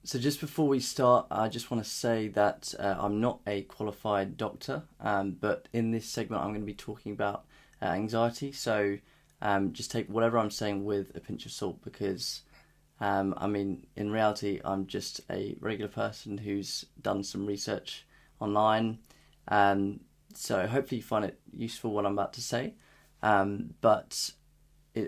So just before we start, I just want to say that I'm not a qualified doctor, but in this segment I'm going to be talking about anxiety. So just take whatever I'm saying with a pinch of salt because, in reality, I'm just a regular person who's done some research online. Um, so hopefully you find it useful what I'm about to say. But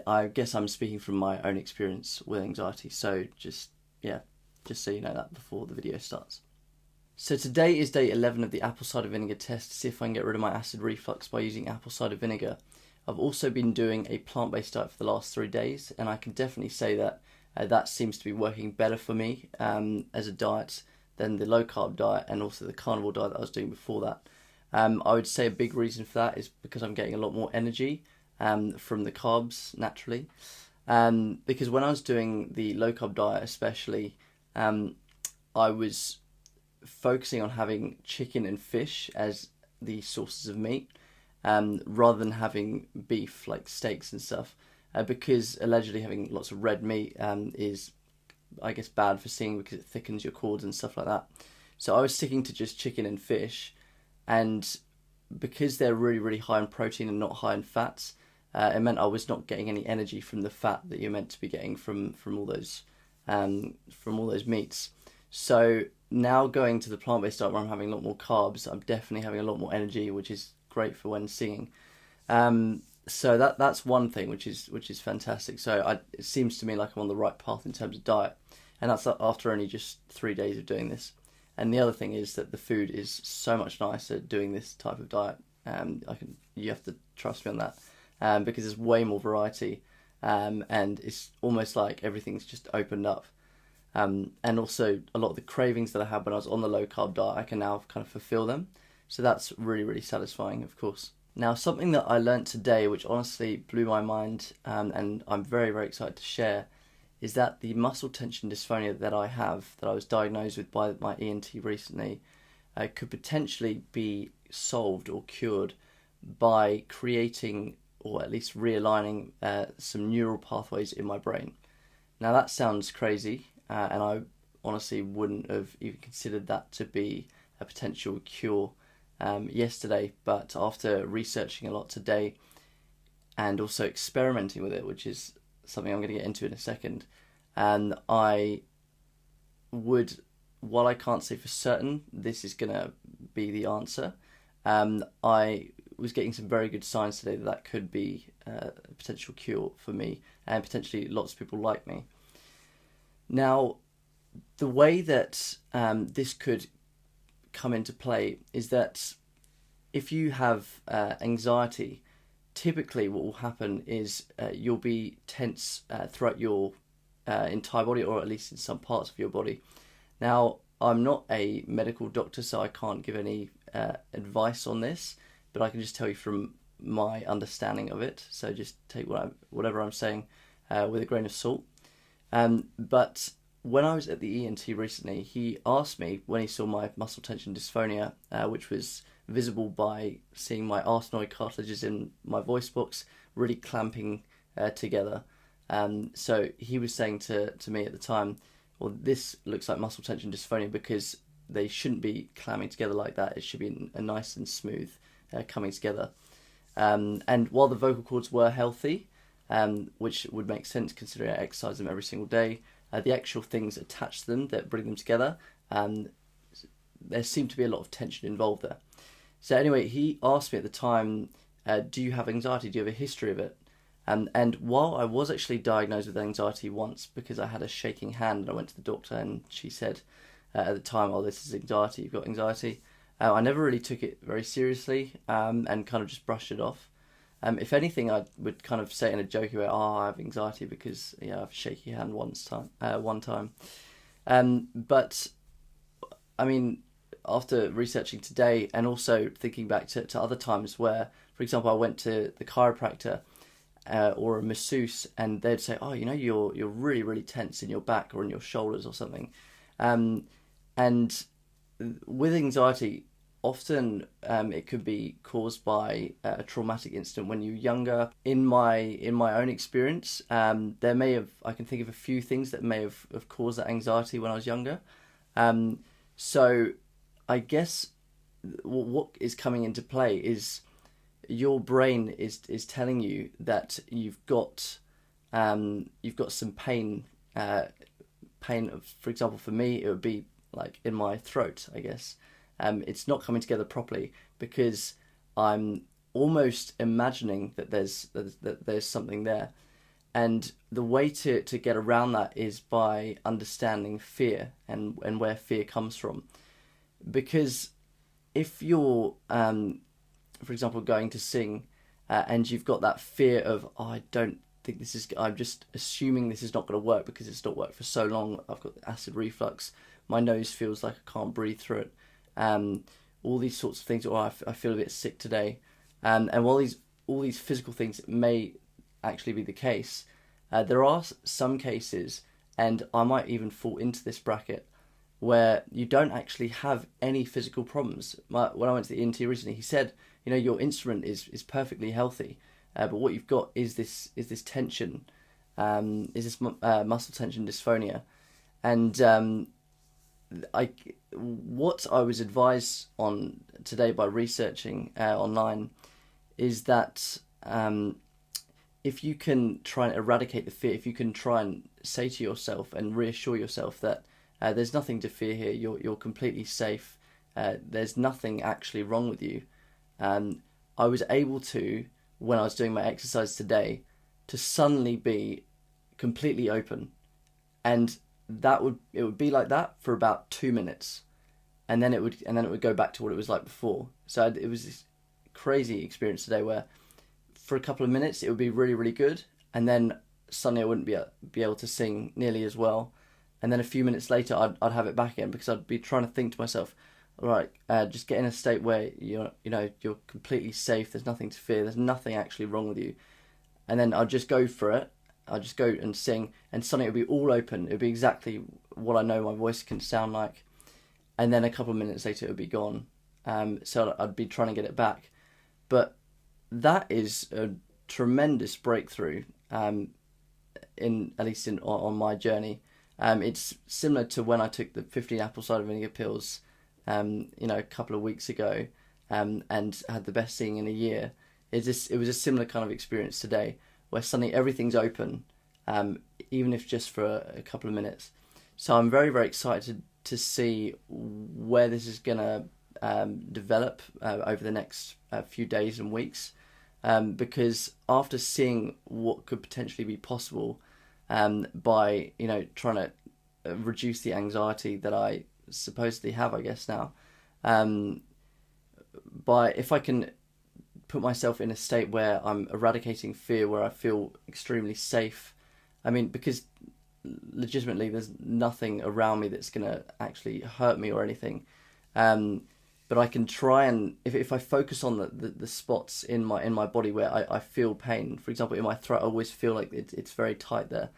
I guess I'm speaking from my own experience with anxiety. So yeah, just so you know that before the video starts. So today is day 11 of the apple cider vinegar test to see if I can get rid of my acid reflux by using apple cider vinegar. I've also been doing a plant-based diet for the last 3 days, and I can definitely say that that seems to be working better for me as a diet than the low-carb diet and also the carnivore diet that I was doing before that. I would say a big reason for that is because I'm getting a lot more energy from the carbs naturally. Because when I was doing the low-carb diet especially, I was focusing on having chicken and fish as the sources of meat, rather than having beef like steaks and stuff, because allegedly having lots of red meat is, I guess, bad for seeing because it thickens your cords and stuff like that. So I was sticking to just chicken and fish, and because they're really, really high in protein and not high in fats, it meant I was not getting any energy from the fat that you're meant to be getting from all those meats. So now going to the plant-based diet where I'm having a lot more carbs, I'm definitely having a lot more energy, which is great for when singing. So that's one thing which is fantastic. So it seems to me like I'm on the right path in terms of diet, and that's after only just 3 days of doing this. And the other thing is that the food is so much nicer doing this type of diet. You have to trust me on that, because there's way more variety, and it's almost like everything's just opened up. And also a lot of the cravings that I had when I was on the low carb diet, I can now kind of fulfill them. So that's really, really satisfying, of course. Now, something that I learnt today, which honestly blew my mind, and I'm very, very excited to share, is that the muscle tension dysphonia that I have, that I was diagnosed with by my ENT recently, could potentially be solved or cured by creating, or at least realigning, some neural pathways in my brain. Now that sounds crazy, and I honestly wouldn't have even considered that to be a potential cure yesterday, but after researching a lot today and also experimenting with it, which is something I'm going to get into in a second, and I would, while I can't say for certain this is going to be the answer, I was getting some very good signs today that that could be a potential cure for me and potentially lots of people like me. Now, the way that this could come into play is that if you have anxiety, typically what will happen is you'll be tense throughout your entire body, or at least in some parts of your body. Now, I'm not a medical doctor, so I can't give any advice on this, but I can just tell you from my understanding of it. So just take whatever I'm saying with a grain of salt. But when I was at the ENT recently, he asked me when he saw my muscle tension dysphonia, which was visible by seeing my arsenoid cartilages in my voice box really clamping together. So he was saying to me at the time, well, this looks like muscle tension dysphonia because they shouldn't be clamming together like that. It should be a nice and smooth coming together. And while the vocal cords were healthy, which would make sense considering I exercise them every single day, the actual things attached to them that bring them together, there seemed to be a lot of tension involved there. So anyway, he asked me at the time, do you have anxiety? Do you have a history of it? And while I was actually diagnosed with anxiety once because I had a shaking hand and I went to the doctor and she said at the time, oh, this is anxiety, you've got anxiety. I never really took it very seriously and kind of just brushed it off. If anything, I would kind of say in a joke about, oh, I have anxiety because I have a shaky hand one time. But I mean, after researching today and also thinking back to other times where, for example, I went to the chiropractor or a masseuse, and they'd say, oh, you're really, really tense in your back or in your shoulders or something. And with anxiety, often it could be caused by a traumatic incident when you're younger. In my own experience, I can think of a few things that may have caused that anxiety when I was younger. So I guess what is coming into play is your brain is telling you that you've got some pain. Pain, for example, for me, it would be like in my throat, I guess. It's not coming together properly because I'm almost imagining that there's something there. And the way to get around that is by understanding fear and where fear comes from. Because if you're, for example, going to sing and you've got that fear of, oh, I don't think this is, I'm just assuming this is not going to work because it's not worked for so long. I've got acid reflux. My nose feels like I can't breathe through it. All these sorts of things. Or I feel a bit sick today. And while all these physical things may actually be the case, there are some cases, and I might even fall into this bracket, where you don't actually have any physical problems. When I went to the ENT recently, he said, your instrument is perfectly healthy, but what you've got is this tension, muscle tension dysphonia, and what I was advised on today by researching online is that if you can try and eradicate the fear, if you can try and say to yourself and reassure yourself that there's nothing to fear here, you're completely safe, there's nothing actually wrong with you. I was able to, when I was doing my exercise today, to suddenly be completely open, and it would be like that for about 2 minutes, and then it would go back to what it was like before. So it was this crazy experience today where for a couple of minutes it would be really, really good, and then suddenly I wouldn't be able to sing nearly as well, and then a few minutes later I'd have it back again because I'd be trying to think to myself, all right, just get in a state where you're completely safe. There's nothing to fear. There's nothing actually wrong with you, and then I'd just go for it. I'd just go and sing, and suddenly it'd be all open. It'd be exactly what I know my voice can sound like, and then a couple of minutes later it would be gone. So I'd be trying to get it back, but that is a tremendous breakthrough. On my journey, it's similar to when I took the 15 apple cider vinegar pills, a couple of weeks ago, and had the best singing in a year. It was a similar kind of experience today, where suddenly everything's open, even if just for a couple of minutes. So I'm very, very excited to see where this is going to develop over the next few days and weeks, because after seeing what could potentially be possible by trying to reduce the anxiety that I supposedly have, I guess now, if I can put myself in a state where I'm eradicating fear, where I feel extremely safe. I mean, because legitimately there's nothing around me that's going to actually hurt me or anything. But I can try and, if I focus on the spots in my body where I feel pain, for example, in my throat, I always feel like it's very tight there.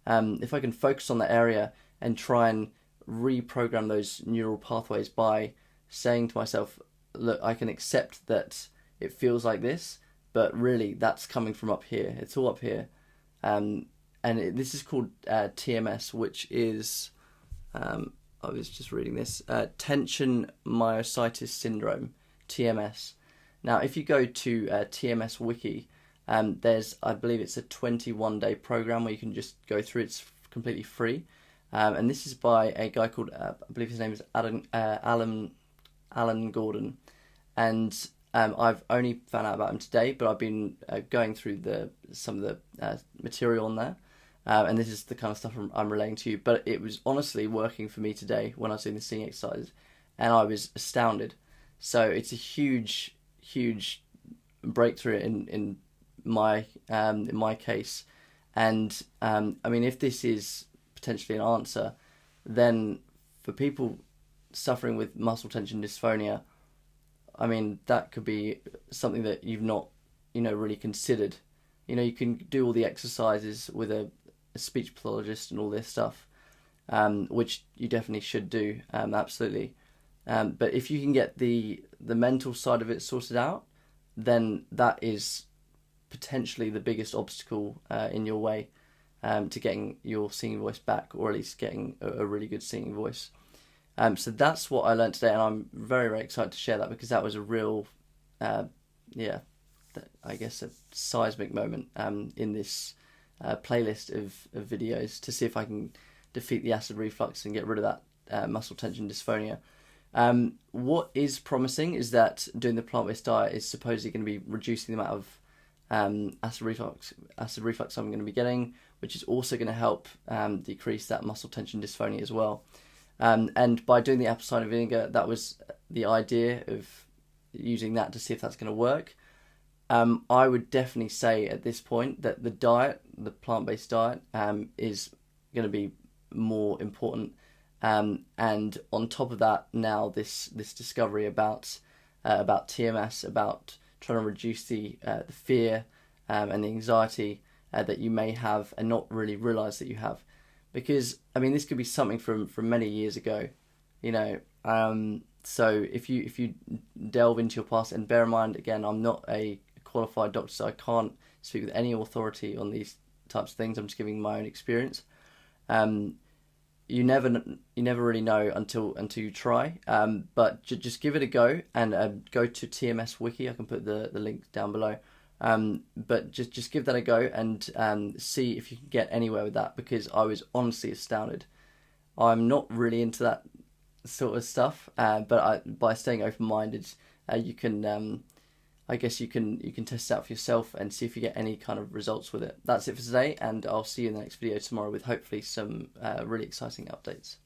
If I can focus on that area and try and reprogram those neural pathways by saying to myself, look, I can accept that it feels like this, but really that's coming from up here. It's all up here. This is called TMS, which is, I was just reading this, tension myositis syndrome, TMS. Now, if you go to TMS Wiki, there's, I believe it's a 21-day program where you can just go through. It's completely free. And this is by a guy called, I believe his name is Alan Gordon. And I've only found out about him today, but I've been going through some of the material on there. And this is the kind of stuff I'm relaying to you. But it was honestly working for me today when I was doing the singing exercises, and I was astounded. So it's a huge, huge breakthrough in my case. And I mean, if this is potentially an answer, then for people suffering with muscle tension dysphonia, I mean, that could be something that you've not, really considered. You can do all the exercises with a speech pathologist and all this stuff, which you definitely should do, absolutely. But if you can get the the mental side of it sorted out, then that is potentially the biggest obstacle in your way to getting your singing voice back, or at least getting a really good singing voice. So that's what I learned today, and I'm very, very excited to share that, because that was a real, I guess a seismic moment in this playlist of videos to see if I can defeat the acid reflux and get rid of that muscle tension dysphonia. What is promising is that doing the plant-based diet is supposedly going to be reducing the amount of acid reflux I'm going to be getting, which is also going to help decrease that muscle tension dysphonia as well. And by doing the apple cider vinegar, that was the idea of using that to see if that's going to work. I would definitely say at this point that the plant-based diet, is going to be more important. And on top of that, now this discovery about TMS, about trying to reduce the fear and the anxiety that you may have and not really realise that you have. Because, I mean, this could be something from many years ago, you know. So if you delve into your past, and bear in mind, again, I'm not a qualified doctor, so I can't speak with any authority on these types of things. I'm just giving my own experience. You never really know until you try. But just give it a go, and go to TMS Wiki. I can put the link down below. But just give that a go and see if you can get anywhere with that, because I was honestly astounded. I'm not really into that sort of stuff, but by staying open-minded, you can, I guess you can test it out for yourself and see if you get any kind of results with it. That's it for today, and I'll see you in the next video tomorrow with hopefully some really exciting updates.